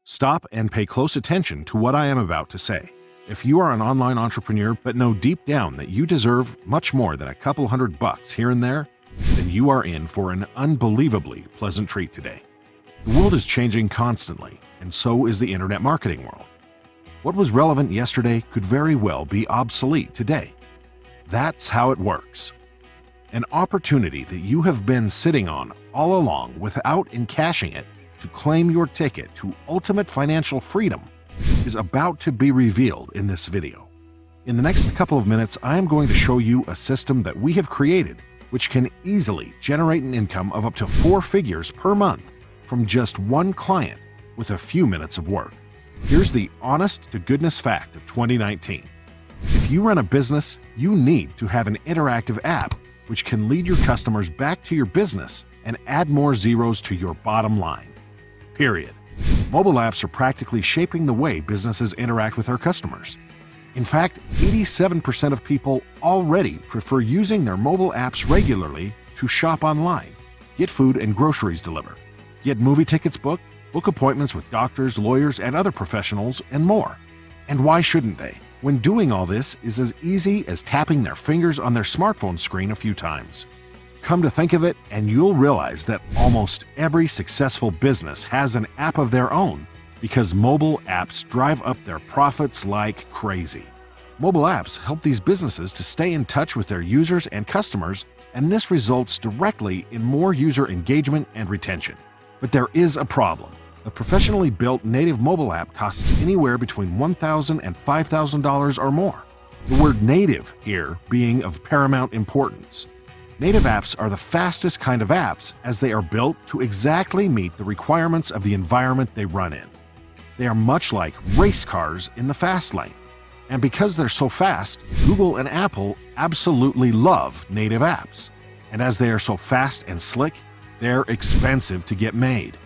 Stop and pay close attention to what I am about to say. If you are an online entrepreneur but know deep down that you deserve much more than a couple $100 here and there, then you are in for an unbelievably pleasant treat today. The world is changing constantly, and so is the internet marketing world. What was relevant yesterday could very well be obsolete today. That's how it works. An opportunity that you have been sitting on all along without encashing it to claim your ticket to ultimate financial freedom is about to be revealed in this video. In the next couple of minutes, I am going to show you a system that we have created which can easily generate an income of up to 4 figures per month from just one client with a few minutes of work. Here's the honest-to-goodness fact of 2019. If you run a business, you need to have an interactive app which can lead your customers back to your business and add more zeros to your bottom line. Period. Mobile apps are practically shaping the way businesses interact with their customers. In fact, 87% of people already prefer using their mobile apps regularly to shop online, get food and groceries delivered, get movie tickets booked, book appointments with doctors, lawyers, and other professionals, and more. And why shouldn't they, when doing all this is as easy as tapping their fingers on their smartphone screen a few times? Come to think of it, and you'll realize that almost every successful business has an app of their own because mobile apps drive up their profits like crazy. Mobile apps help these businesses to stay in touch with their users and customers, and this results directly in more user engagement and retention. But there is a problem. A professionally built native mobile app costs anywhere between $1,000 and $5,000 or more. The word native here being of paramount importance. Native apps are the fastest kind of apps as they are built to exactly meet the requirements of the environment they run in. They are much like race cars in the fast lane. And because they're so fast, Google and Apple absolutely love native apps. And as they are so fast and slick, they're expensive to get made.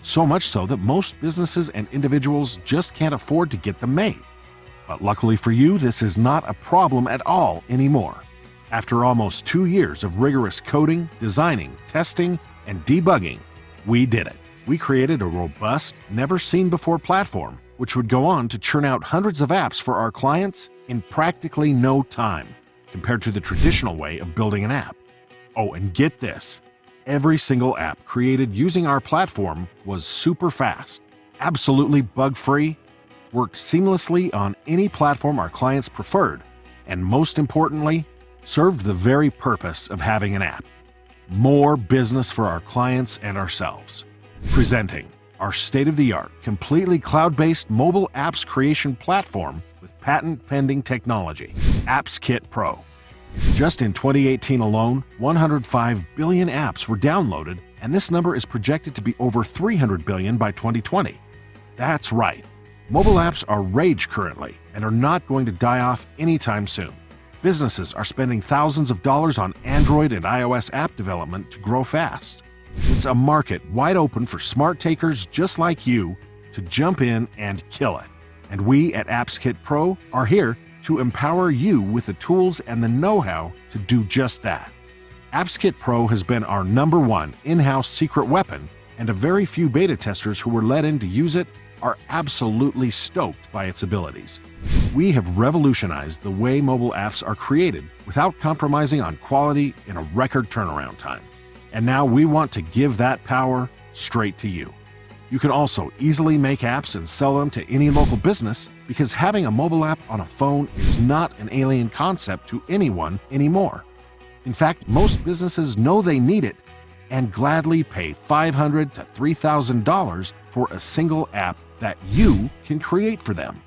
So much so that most businesses and individuals just can't afford to get them made. But luckily for you, this is not a problem at all anymore. After almost 2 years of rigorous coding, designing, testing, and debugging, we did it. We created a robust, never-seen-before platform which would go on to churn out hundreds of apps for our clients in practically no time, compared to the traditional way of building an app. Oh, and get this. Every single app created using our platform was super fast, absolutely bug-free, worked seamlessly on any platform our clients preferred, and most importantly, served the very purpose of having an app. More business for our clients and ourselves. Presenting our state-of-the-art, completely cloud-based mobile apps creation platform with patent-pending technology, AppsKitPro. Just in 2018 alone, 105 billion apps were downloaded, and this number is projected to be over 300 billion by 2020. That's right. Mobile apps are rage currently and are not going to die off anytime soon. Businesses are spending thousands of dollars on Android and iOS app development to grow fast. It's a market wide open for smart takers just like you to jump in and kill it. And we at AppsKitPro are here to empower you with the tools and the know-how to do just that. AppsKitPro has been our #1 in-house secret weapon, and a very few beta testers who were let in to use it are absolutely stoked by its abilities. We have revolutionized the way mobile apps are created without compromising on quality in a record turnaround time. And now we want to give that power straight to you. You can also easily make apps and sell them to any local business because having a mobile app on a phone is not an alien concept to anyone anymore. In fact, most businesses know they need it and gladly pay $500 to $3,000 for a single app that you can create for them.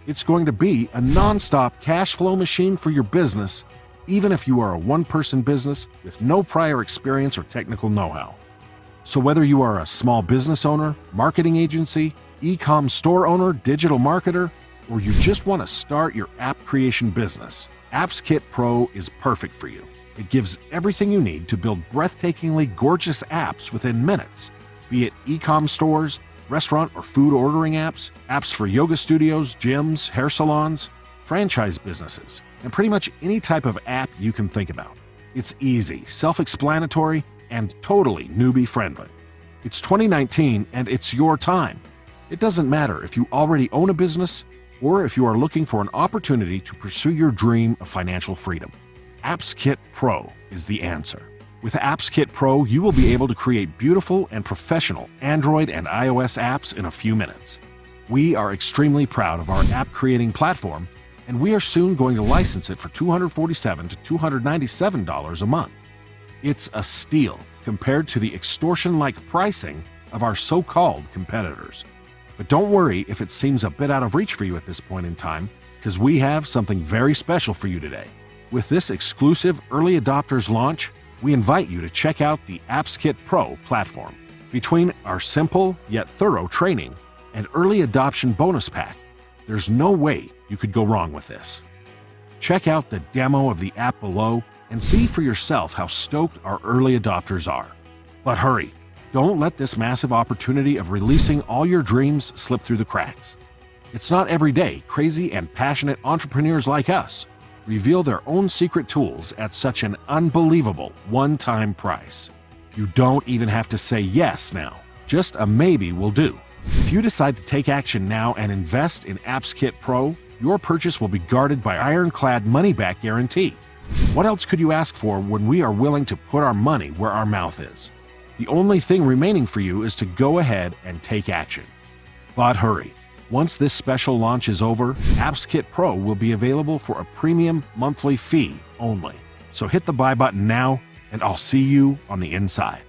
It's going to be a non-stop cash flow machine for your business, even if you are a one-person business with no prior experience or technical know-how. So whether you are a small business owner, marketing agency, e-com store owner, digital marketer, or you just want to start your app creation business, AppsKitPro is perfect for you. It gives everything you need to build breathtakingly gorgeous apps within minutes, be it e-com stores, restaurant or food ordering apps, apps for yoga studios, gyms, hair salons, franchise businesses, and pretty much any type of app you can think about. It's easy, self-explanatory, and totally newbie-friendly. It's 2019 and it's your time. It doesn't matter if you already own a business or if you are looking for an opportunity to pursue your dream of financial freedom. AppsKitPro is the answer. With AppsKitPro, you will be able to create beautiful and professional Android and iOS apps in a few minutes. We are extremely proud of our app creating platform, and we are soon going to license it for $247 to $297 a month. It's a steal compared to the extortion-like pricing of our so-called competitors. But don't worry if it seems a bit out of reach for you at this point in time, because we have something very special for you today. With this exclusive early adopters launch, we invite you to check out the AppsKitPro platform. Between our simple yet thorough training and early adoption bonus pack, there's no way you could go wrong with this. Check out the demo of the app below and see for yourself how stoked our early adopters are. But hurry, don't let this massive opportunity of releasing all your dreams slip through the cracks. It's not every day crazy and passionate entrepreneurs like us reveal their own secret tools at such an unbelievable one-time price. You don't even have to say yes now. Just a maybe will do. If you decide to take action now and invest in AppsKitPro, your purchase will be guarded by ironclad money-back guarantee. What else could you ask for when we are willing to put our money where our mouth is? The only thing remaining for you is to go ahead and take action. But hurry. Once this special launch is over, AppsKitPro will be available for a premium monthly fee only. So hit the buy button now, and I'll see you on the inside.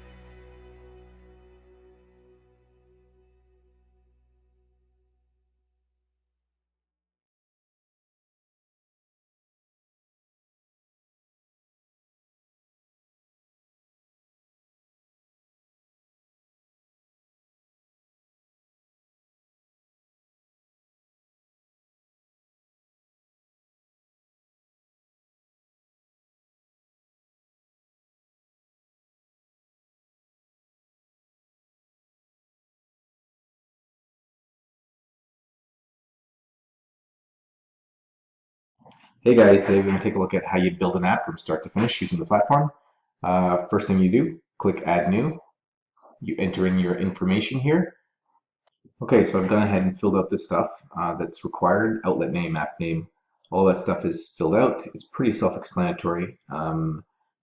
Hey guys, today we're going to take a look at how you build an app from start to finish using the platform. First thing you do, click Add New. You enter in your information here. Okay, so I've gone ahead and filled out this stuff that's required. Outlet name, app name, all that stuff is filled out. It's pretty self-explanatory.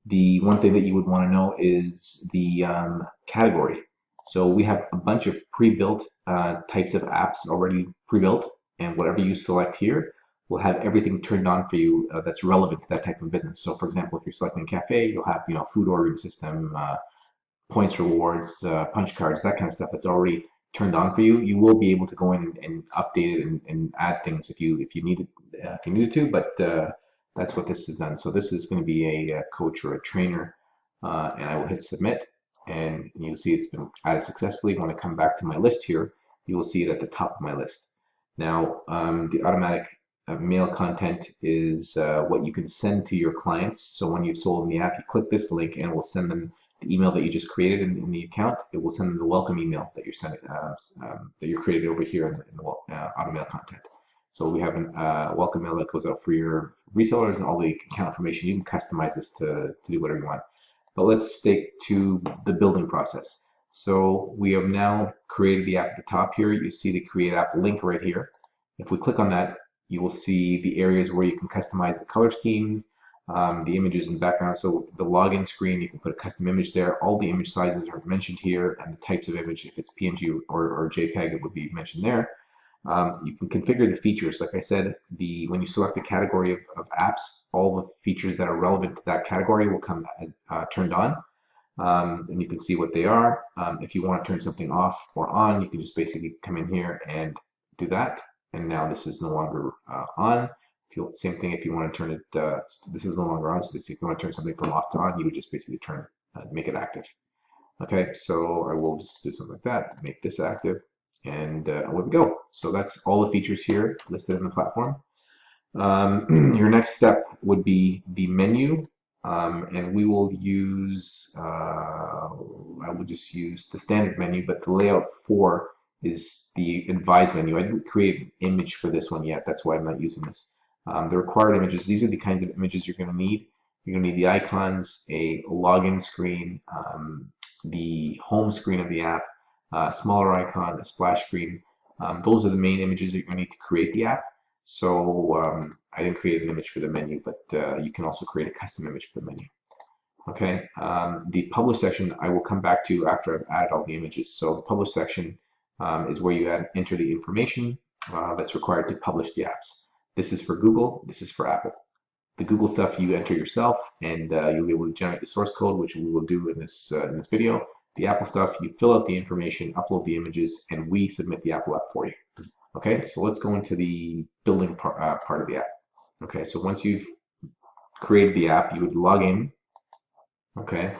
The one thing that you would want to know is the category. So we have a bunch of pre-built types of apps already pre-built, and whatever you select here will have everything turned on for you that's relevant to that type of business. So for example, if you're selecting a cafe, you'll have food ordering system, points rewards, punch cards, that kind of stuff that's already turned on for you. You will be able to go in and update it and add things if you needed to, but that's what this has done. So this is going to be a coach or a trainer, and I will hit submit, and you'll see it's been added successfully. When I come back to my list here, you will see it at the top of my list. Now, the automatic mail content is what you can send to your clients. So when you've sold in the app, you click this link and it will send them the email that you just created in the account. It will send them the welcome email that you're sending that you're created over here in the auto mail content. So we have a welcome mail that goes out for your resellers and all the account information. You can customize this to do whatever you want. But let's stick to the building process. So we have now created the app at the top here. You see the create app link right here. If we click on that, you will see the areas where you can customize the color schemes, the images in the background. So the login screen, you can put a custom image there. All the image sizes are mentioned here, and the types of image, if it's PNG or JPEG, it would be mentioned there. You can configure the features. Like I said, when you select a category of apps, all the features that are relevant to that category will come as turned on. And you can see what they are. If you want to turn something off or on, you can just basically come in here and do that. And now this is no longer on. Same thing if you want to turn it, this is no longer on, so if you want to turn something from off to on, you would just basically make it active. Okay, so I will just do something like that, make this active, and away we go. So that's all the features here listed in the platform. Your next step would be the menu, and we will use, I will just use the standard menu, but the layout for is the advanced menu. I didn't create an image for this one yet, that's why I'm not using this. The required images, these are the kinds of images you're going to need. You're going to need the icons, a login screen, the home screen of the app, a smaller icon, a splash screen, Those are the main images that you're going to need to create the app. So I didn't create an image for the menu, but you can also create a custom image for the menu. Okay, the publish section I will come back to after I've added all the images. So the publish section is where you enter the information that's required to publish the apps. This is for Google, this is for Apple. The Google stuff you enter yourself, and you'll be able to generate the source code, which we will do in this video. The Apple stuff, you fill out the information, upload the images, and we submit the Apple app for you. Okay, so let's go into the building part of the app. Okay, so once you've created the app, you would log in, okay,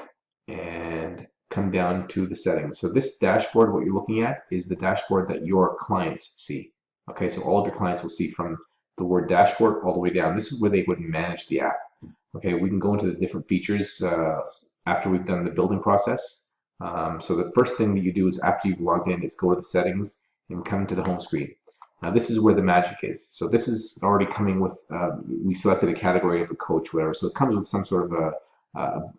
and come down to the settings. So this dashboard, what you're looking at, is the dashboard that your clients see. Okay, so all of your clients will see from the word dashboard all the way down. This is where they would manage the app. Okay, we can go into the different features after we've done the building process. So the first thing that you do is after you've logged in is go to the settings and come to the home screen. Now this is where the magic is. So this is already coming with, we selected a category of a coach, whatever. So it comes with some sort of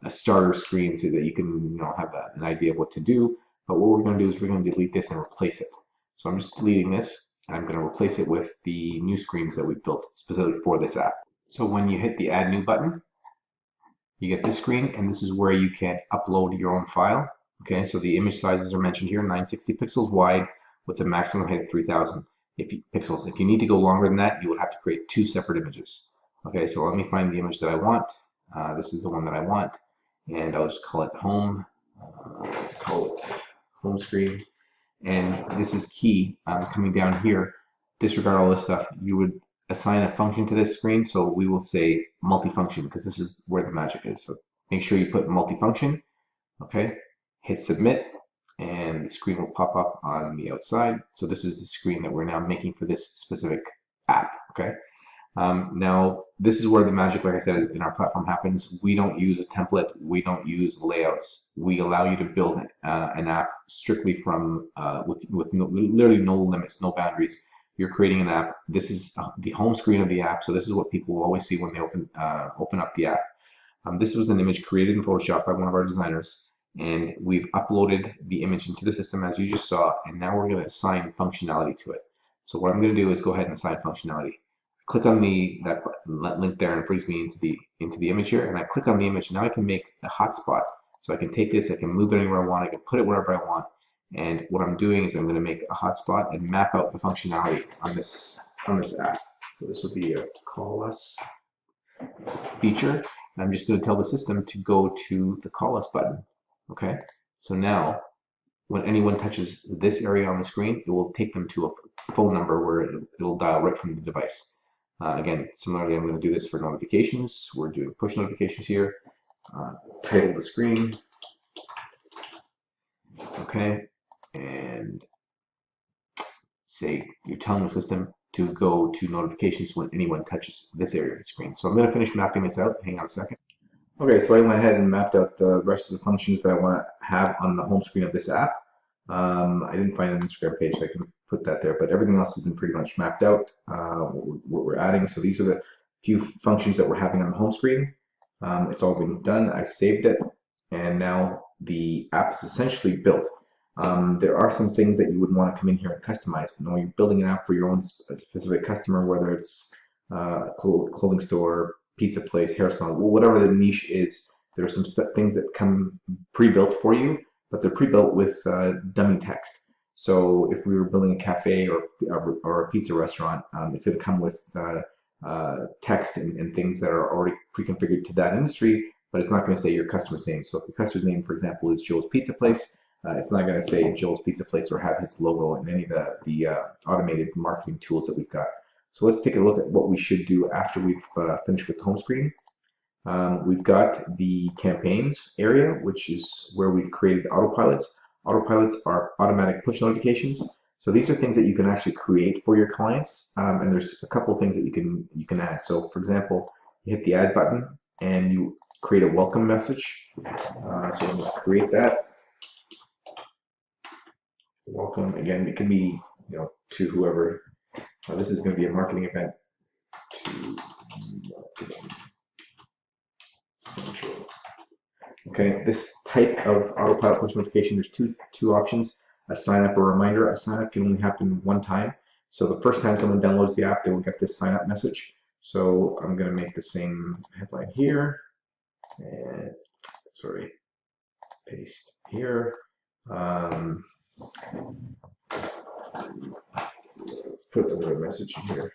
a starter screen so that you can have an idea of what to do. But what we're going to do is we're going to delete this and replace it. So I'm just deleting this. And I'm going to replace it with the new screens that we've built specifically for this app. So when you hit the Add New button, you get this screen, and this is where you can upload your own file. Okay, so the image sizes are mentioned here, 960 pixels wide with a maximum height of 3,000 pixels. If you need to go longer than that, you would have to create 2 separate images. Okay, so let me find the image that I want. This is the one that I want, and I'll just call it home. Let's call it home screen. And this is key. Coming down here, disregard all this stuff. You would assign a function to this screen, so we will say multifunction because this is where the magic is. So make sure you put multifunction. Okay, hit submit, and the screen will pop up on the outside. So this is the screen that we're now making for this specific app. Okay. Now, this is where the magic, like I said, in our platform happens. We don't use a template. We don't use layouts. We allow you to build an app strictly from with literally no limits, no boundaries. You're creating an app. This is the home screen of the app. So this is what people will always see when they open up the app. This was an image created in Photoshop by one of our designers, and we've uploaded the image into the system as you just saw, and now we're going to assign functionality to it. So what I'm going to do is go ahead and assign functionality. Click on that link there, and it brings me into the image here, and I click on the image. Now I can make a hotspot. So I can take this, I can move it anywhere I want, I can put it wherever I want. And what I'm doing is I'm going to make a hotspot and map out the functionality on this app. So this would be a call us feature. And I'm just going to tell the system to go to the call us button. Okay. So now when anyone touches this area on the screen, it will take them to a phone number where it'll dial right from the device. Again, similarly, I'm going to do this for notifications. We're doing push notifications here. Title the screen. Okay. And say you're telling the system to go to notifications when anyone touches this area of the screen. So I'm going to finish mapping this out. Hang on a second. Okay, so I went ahead and mapped out the rest of the functions that I want to have on the home screen of this app. I didn't find an Instagram page, so I can put that there, but everything else has been pretty much mapped out, what we're adding. So these are the few functions that we're having on the home screen. It's all been done. I've saved it, and now the app is essentially built. There are some things that you would want to come in here and customize. When you're building an app for your own specific customer, whether it's a clothing store, pizza place, hair salon, whatever the niche is, there are some things that come pre-built for you, but they're pre-built with dummy text. So if we were building a cafe or a pizza restaurant, it's going to come with text and things that are already pre-configured to that industry, but it's not going to say your customer's name. So if your customer's name, for example, is Joe's Pizza Place, it's not going to say Joe's Pizza Place or have his logo in any of the automated marketing tools that we've got. So let's take a look at what we should do after we've finished with the home screen. We've got the campaigns area, which is where we've created autopilots. Autopilots are automatic push notifications. So these are things that you can actually create for your clients, and there's a couple of things that you can add. So for example, you hit the add button and you create a welcome message. So I'm going to create that. Welcome, again, it can be to whoever. This is going to be a marketing event to Marketing Central. Okay, this type of autopilot push notification, there's two options. a sign up or reminder. A sign up can only happen one time. So the first time someone downloads the app, they will get this sign up message. So I'm going to make the same headline here, and sorry, paste here. Let's put another message in here.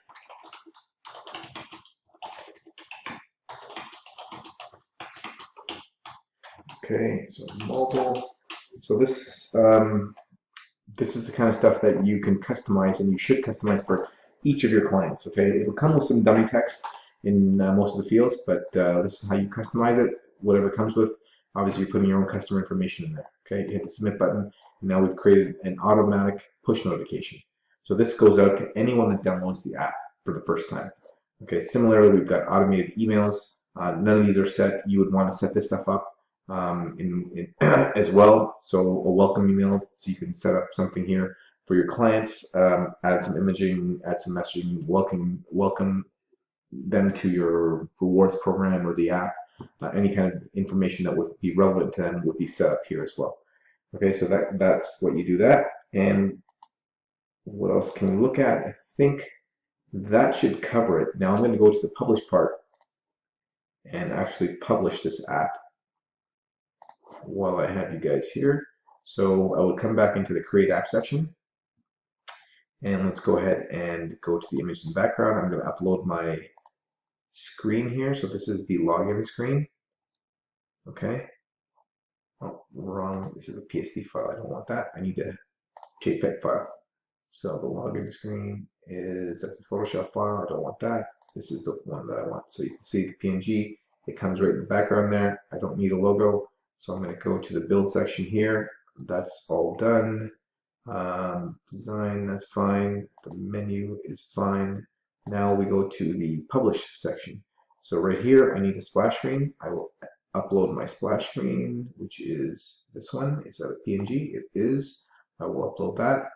Okay, so mobile. So this is the kind of stuff that you can customize, and you should customize for each of your clients. Okay, it'll come with some dummy text in most of the fields, but this is how you customize it. Whatever it comes with, obviously you're putting your own customer information in there. Okay, you hit the submit button, and now we've created an automatic push notification. So this goes out to anyone that downloads the app for the first time. Okay, similarly, we've got automated emails. None of these are set. You would want to set this stuff up as well. So a welcome email, so you can set up something here for your clients, add some imaging, add some messaging, welcome them to your rewards program or the app. Any kind of information that would be relevant to them would be set up here as well. Okay, so that's what you do that. And what else can we look at? I think that should cover it. Now I'm going to go to the publish part and actually publish this app while I have you guys here. So I will come back into the create app section, and let's go ahead and go to the image in the background. I'm going to upload my screen here. So this is the login screen. Okay. Oh, wrong. This is a PSD file. I don't want that. I need a JPEG file. So the login screen that's the Photoshop file. I don't want that. This is the one that I want. So you can see the PNG. It comes right in the background there. I don't need a logo. So I'm going to go to the build section here. That's all done. Design, that's fine. The menu is fine. Now we go to the publish section. So right here, I need a splash screen. I will upload my splash screen, which is this one. Is that a PNG? It is. I will upload that.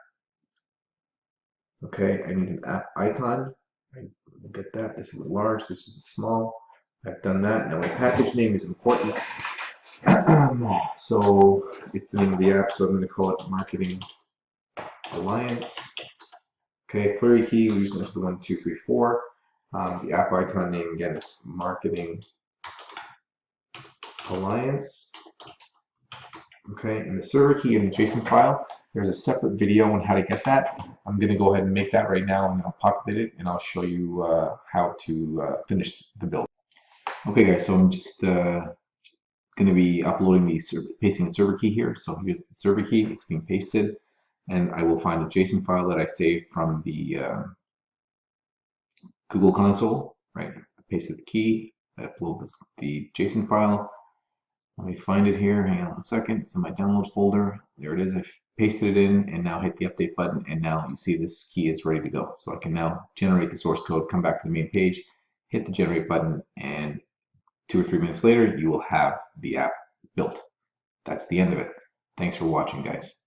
Okay, I need an app icon. I will get that. This is a large, this is a small. I've done that. Now my package name is important. So it's the name of the app, so I'm going to call it Marketing Alliance. Okay, query key, we're using the 1, 2, 3, 4. The app icon name again is Marketing Alliance. Okay, and the server key in the JSON file, there's a separate video on how to get that. I'm going to go ahead and make that right now, and I'll populate it, and I'll show you how to finish the build. Okay, guys, so I'm just going to be uploading pasting the server key here. So here's the server key. It's being pasted, and I will find the JSON file that I saved from the Google console. Right, I pasted the key. I upload the JSON file. Let me find it here. Hang on a second. It's in my downloads folder. There it is. I've pasted it in, and now hit the update button, and now you see this key is ready to go. So I can now generate the source code, come back to the main page, hit the generate button, and 2 or 3 minutes later, you will have the app built. That's the end of it. Thanks for watching, guys.